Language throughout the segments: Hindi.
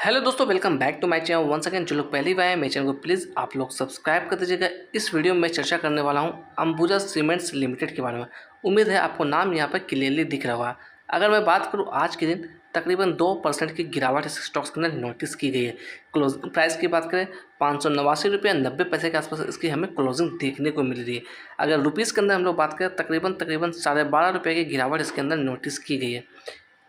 हेलो दोस्तों, welcome back to my channel once again. जो लोग पहली बार हैं मेरे चैनल को प्लीज़ आप लोग सब्सक्राइब कर दीजिएगा। इस वीडियो में मैं चर्चा करने वाला हूं अंबुजा सीमेंट्स लिमिटेड के बारे में। उम्मीद है आपको नाम यहां पर क्लियरली दिख रहा होगा। अगर मैं बात करूं आज के दिन तकरीबन 2% की गिरावट इस स्टॉक्स के अंदर नोटिस की गई है। क्लोजिंग प्राइस की बात करें 589 रुपये 90 पैसे के आसपास इसकी हमें क्लोजिंग देखने को मिल रही है। अगर रुपीज़ के अंदर हम लोग बात करें तकरीबन 12.5 रुपये की गिरावट इसके अंदर नोटिस की गई है।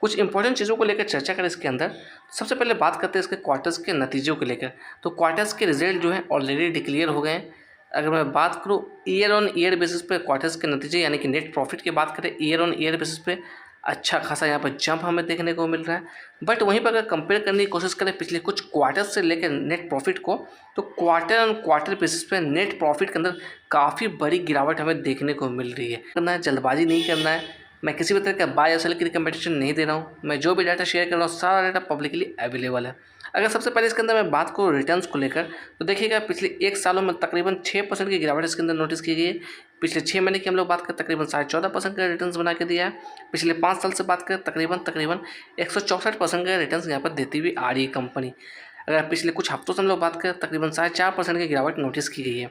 कुछ इंपॉर्टेंट चीज़ों को लेकर चर्चा करें इसके अंदर। सबसे पहले बात करते हैं इसके क्वार्टर्स के नतीजों को लेकर। तो क्वार्टर्स के रिजल्ट जो हैं ऑलरेडी डिक्लेयर हो गए हैं। अगर मैं बात करूँ ईयर ऑन ईयर बेसिस पे क्वार्टर्स के नतीजे यानी कि नेट प्रॉफिट की बात करें ईयर ऑन ईयर बेसिस पे अच्छा खासा यहाँ पर जंप हमें देखने को मिल रहा है। बट वहीं पर अगर कंपेयर करने की कोशिश करें पिछले कुछ क्वार्टर्स से लेकर नेट प्रॉफिट को, तो क्वार्टर ऑन क्वार्टर बेसिस पे नेट प्रॉफिट के अंदर काफ़ी बड़ी गिरावट हमें देखने को मिल रही है। करना है, जल्दबाजी नहीं करना है। मैं किसी भी तरह का बाय या सेल की रिकमेंडेशन नहीं दे रहा हूँ। मैं जो भी डाटा शेयर कर रहा हूँ सारा डाटा पब्लिकली अवेलेबल है। अगर सबसे पहले इसके अंदर मैं बात करूँ रिटर्न्स को लेकर, तो देखिएगा पिछले 1 सालों में तकरीबन 6% की गिरावट इसके अंदर नोटिस की गई है। पिछले 6 महीने की हम लोग बात करें तकरीबन 14.5% का रिटर्न्स बना के दिया है। पिछले 5 साल से बात करें तकरीबन 164% का रिटर्न्स यहाँ पर देती हुई आ रही है कंपनी। अगर पिछले कुछ हफ्तों से हम लोग बात करें तकरीबन 4.5% की गिरावट नोटिस की गई है।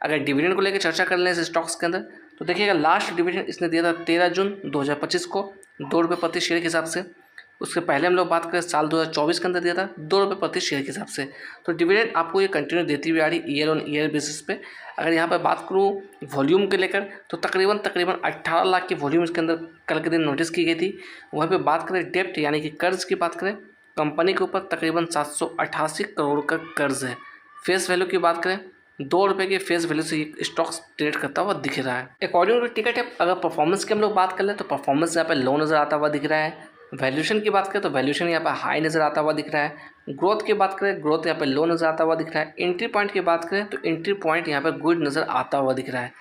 अगर डिविडेंड को लेकर चर्चा कर लें इस स्टॉक्स के अंदर, तो देखिएगा लास्ट डिविडेंड इसने दिया था 13 जून 2025 को 2 रुपये प्रति शेयर के हिसाब से। उसके पहले हम लोग बात करें साल 2024 के अंदर दिया था 2 रुपये प्रति शेयर के हिसाब से। तो डिविडेंड आपको ये कंटिन्यू देती हुई आ रही ईयर ऑन ईयर बेसिस पे। अगर यहाँ पर बात करूँ वॉल्यूम के लेकर, तो तकरीबन 18 लाख की वॉल्यूम इसके अंदर कल के दिन नोटिस की गई थी। वहीं पर बात करें डेप्ट यानी कि कर्ज की बात करें, कंपनी के ऊपर तकरीबन 788 करोड़ का कर्ज है। फेस वैल्यू की बात करें 2 रुपये के फेस वैल्यू से ये स्टॉक्स ट्रेड करता हुआ दिख रहा है। अकॉर्डिंग टू टिकट है, अगर परफॉर्मेंस की हम लोग बात कर लें तो परफॉर्मेंस यहाँ पे लो नज़र आता हुआ दिख रहा है। वैल्यूशन की बात करें तो वैल्यूशन यहाँ पे हाई नज़र आता हुआ दिख रहा है। ग्रोथ की बात करें ग्रोथ यहाँ पे लो नज़र आता हुआ दिख रहा है। एंट्री पॉइंट की बात करें तो एंट्री पॉइंट यहाँ पे गुड नज़र आता हुआ दिख रहा है।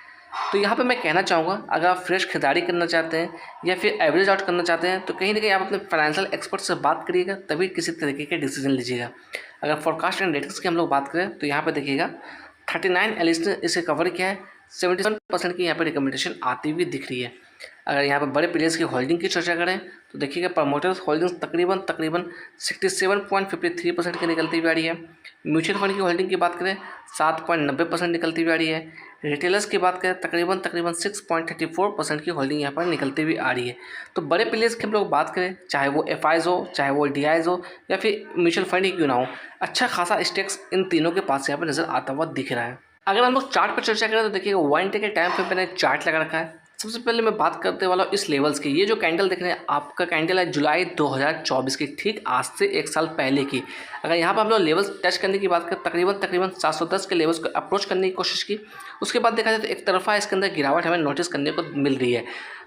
तो यहाँ पे मैं कहना चाहूँगा अगर आप फ्रेश खरीदारी करना चाहते हैं या फिर एवरेज आउट करना चाहते हैं, तो कहीं ना कहीं आप अपने फाइनेंशियल एक्सपर्ट से बात करिएगा, तभी किसी तरीके के डिसीजन लीजिएगा। अगर फोरकास्ट एंड रेटिंग्स की हम लोग बात करें तो यहाँ पे देखिएगा 39 एनालिस्ट ने इसे कवर किया है। 77% की यहाँ पर रिकमेंडेशन आती हुई दिख रही है। अगर यहाँ पर बड़े प्लेयर्स की होल्डिंग की चर्चा करें तो देखिएगा प्रमोटर्स होल्डिंग्स तकरीबन 67.53% की निकलती हुई आ रही है। म्यूचुअल फंड की होल्डिंग की बात करें 7.90% निकलती हुई आ रही है। रिटेलर्स की बात करें तकरीबन 6.34% की होल्डिंग यहाँ पर निकलती हुई आ रही है। तो बड़े प्लेयर्स की हम लोग बात करें, चाहे वो एफआईज हो, चाहे वो डीआईज हो या फिर म्यूचुअल फंड ही क्यों ना हो, अच्छा खासा स्टेक्स इन तीनों के पास यहाँ पर नज़र आता हुआ दिख रहा है। अगर हम लोग चार्ट पर चर्चा करें तो देखिएगा 1 डे के टाइम फ्रेम पर मैंने चार्ट लगा रखा है। सबसे पहले मैं बात करते वाला हूँ इस लेवल्स की। ये जो कैंडल देख रहे हैं आपका कैंडल है जुलाई 2024 की, ठीक आज से 1 साल पहले की। अगर यहाँ पर हम लोग लेवल्स टच करने की बात करें तकरीबन 710 के लेवल्स को अप्रोच करने की कोशिश की, उसके बाद देखा जाए तो एक तरफा इसके अंदर गिरावट हमें नोटिस करने को मिल रही है।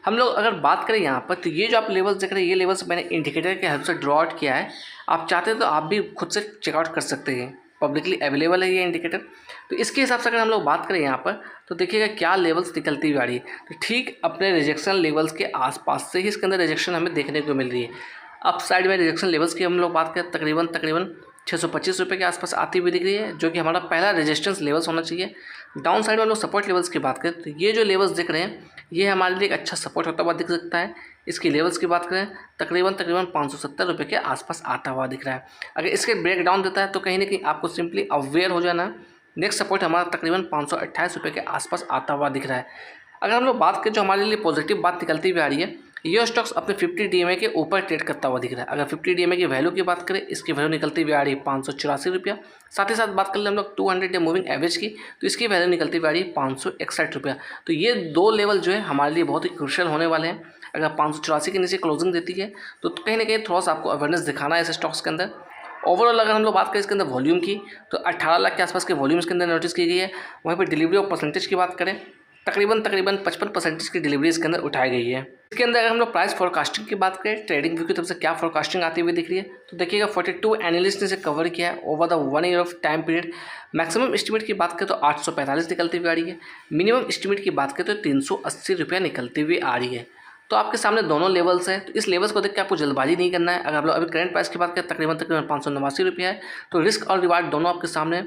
हम लोग अगर बात करें यहाँ पर, तो ये जो आप लेवल्स देख रहे हैं ये लेवल्स मैंने इंडिकेटर के हेल्प से ड्रॉ आउट किया है। आप चाहते हैं तो आप भी खुद से चेकआउट कर सकते हैं, पब्लिकली अवेलेबल है ये इंडिकेटर। तो इसके हिसाब से अगर हम लोग बात करें यहाँ पर, तो देखिएगा क्या लेवल्स निकलती हुई आ रही है। तो ठीक अपने रिजेक्शन लेवल्स के आसपास से ही इसके अंदर रिजेक्शन हमें देखने को मिल रही है। अप साइड में रिजेक्शन लेवल्स की हम लोग बात करें तकरीबन 625 रुपये के आसपास आती हुई दिख रही है, जो कि हमारा पहला रेजिस्टेंस लेवल्स होना चाहिए। डाउन साइड में हम लोग सपोर्ट लेवल्स की बात करें तो ये जो लेवल्स दिख रहे हैं ये हमारे लिए एक अच्छा सपोर्ट होता हुआ दिख सकता है। इसकी लेवल्स की बात करें तकरीबन 570 रुपये के आसपास आता हुआ दिख रहा है। अगर इसके ब्रेक डाउन देता है तो कहीं ना कहीं आपको सिंपली अवेयर हो जाना। नेक्स्ट सपोर्ट हमारा तकरीबन 528 रुपये के आसपास आता हुआ दिख रहा है। अगर हम लोग बात करें जो हमारे लिए पॉजिटिव बात निकलती हुई आ रही है, ये स्टॉक्स अपने 50 डीएमए के ऊपर ट्रेड करता हुआ दिख रहा है। अगर 50 डीएमए की वैल्यू की बात करें, इसकी वैल्यू निकलती हुई आ रही है 584 रुपया। साथ ही साथ बात कर ले हम लोग 200 डे मूविंग एवरेज की, तो इसकी वैल्यू निकलती हुई आ रही है 561 रुपया। तो ये दो लेवल जो है हमारे लिए बहुत ही क्रूशियल होने वाले हैं। अगर 584 के नीचे क्लोजिंग देती है तो कहीं ना कहीं थोड़ा सा आपको अवेयरनेस दिखाना है इस स्टॉक्स के अंदर। ओवरऑल अगर हम लोग बात करें इसके अंदर वॉल्यूम की, तो 18 लाख के आसपास के वॉल्यूम इसके अंदर नोटिस की गई है। वहीं पर डिलीवरी ऑफ परसेंटेज की बात करें तकरीबन 55% की डिलीवरी इसके अंदर उठाई गई है। इसके अंदर अगर हम लोग प्राइस फोरकास्टिंग की बात करें, ट्रेडिंग व्यू की तरफ से क्या फोरकास्टिंग आती हुई दिख रही है, तो देखिएगा 42 एनालिस्ट ने इसे कवर किया है over the 1 year of time period. Maximum estimate की बात करें तो 845 निकलती हुई आ रही है। मिनिमम एस्टिमेट की बात करें तो 380 रुपया निकलती हुई आ रही है। तो आपके सामने दोनों लेवल्स हैं, तो इस लेवल्स को देख के आपको जल्दबाजी नहीं करना है। अगर आप लोग अभी करंट प्राइस की बात करें तकरीबन 589 रुपया है, तो रिस्क और रिवार्ड दोनों आपके सामने है।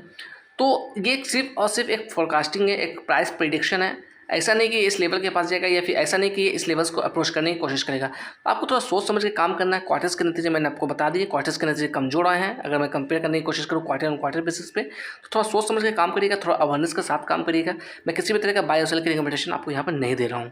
तो ये सिर्फ और सिर्फ एक फोरकास्टिंग है, एक प्राइस प्रिडिक्शन है। ऐसा नहीं कि इस लेवल के पास जाएगा या फिर ऐसा नहीं कि इस लेवल्स को अप्रोच करने की कोशिश करेगा। तो आपको थोड़ा सोच समझ के काम करना है। क्वार्टर्स के नतीजे मैंने आपको बता दिए, क्वार्टर्स के नतीजे कमजोर आए हैं। अगर मैं कंपेयर करने की कोशिश करूँ क्वार्टर ऑन क्वार्टर बेसिस पे, तो थोड़ा सोच समझ के काम करिएगा, थोड़ा अवेयरनेस के साथ काम करिएगा। मैं किसी भी तरह का बाय और सेल की रिकमेंडेशन आपको यहाँ पर नहीं दे रहा हूँ।